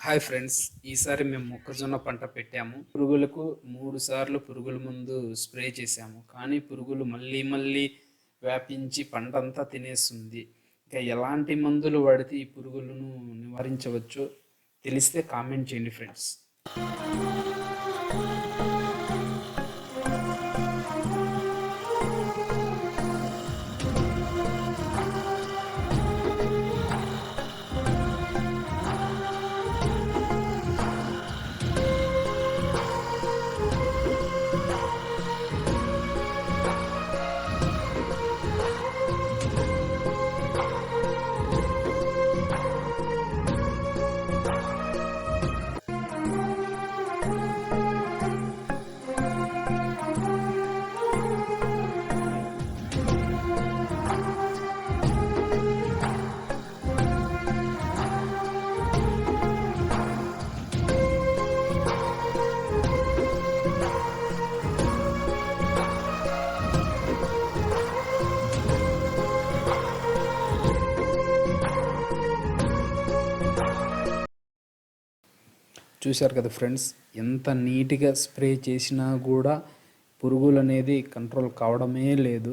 Hi friends, ఈసారి మేము మొక్కజొన్న పంట పెట్టాము. పురుగులకు 3 సార్లు పురుగుల మందు స్ప్రే చేశాము. కానీ పురుగులు మళ్ళీ మళ్ళీ వ్యాపించి పంటంతా తినేస్తుంది. ఇంకా ఎలాంటి మందులు వాడితే ఈ పురుగులను నివారించవచ్చో తెలిస్తే కామెంట్ చేయండి ఫ్రెండ్స్. చూశారు కదా ఫ్రెండ్స్, ఎంత నీట్గా స్ప్రే చేసినా కూడా పురుగులు అనేది కంట్రోల్ కావడమే లేదు.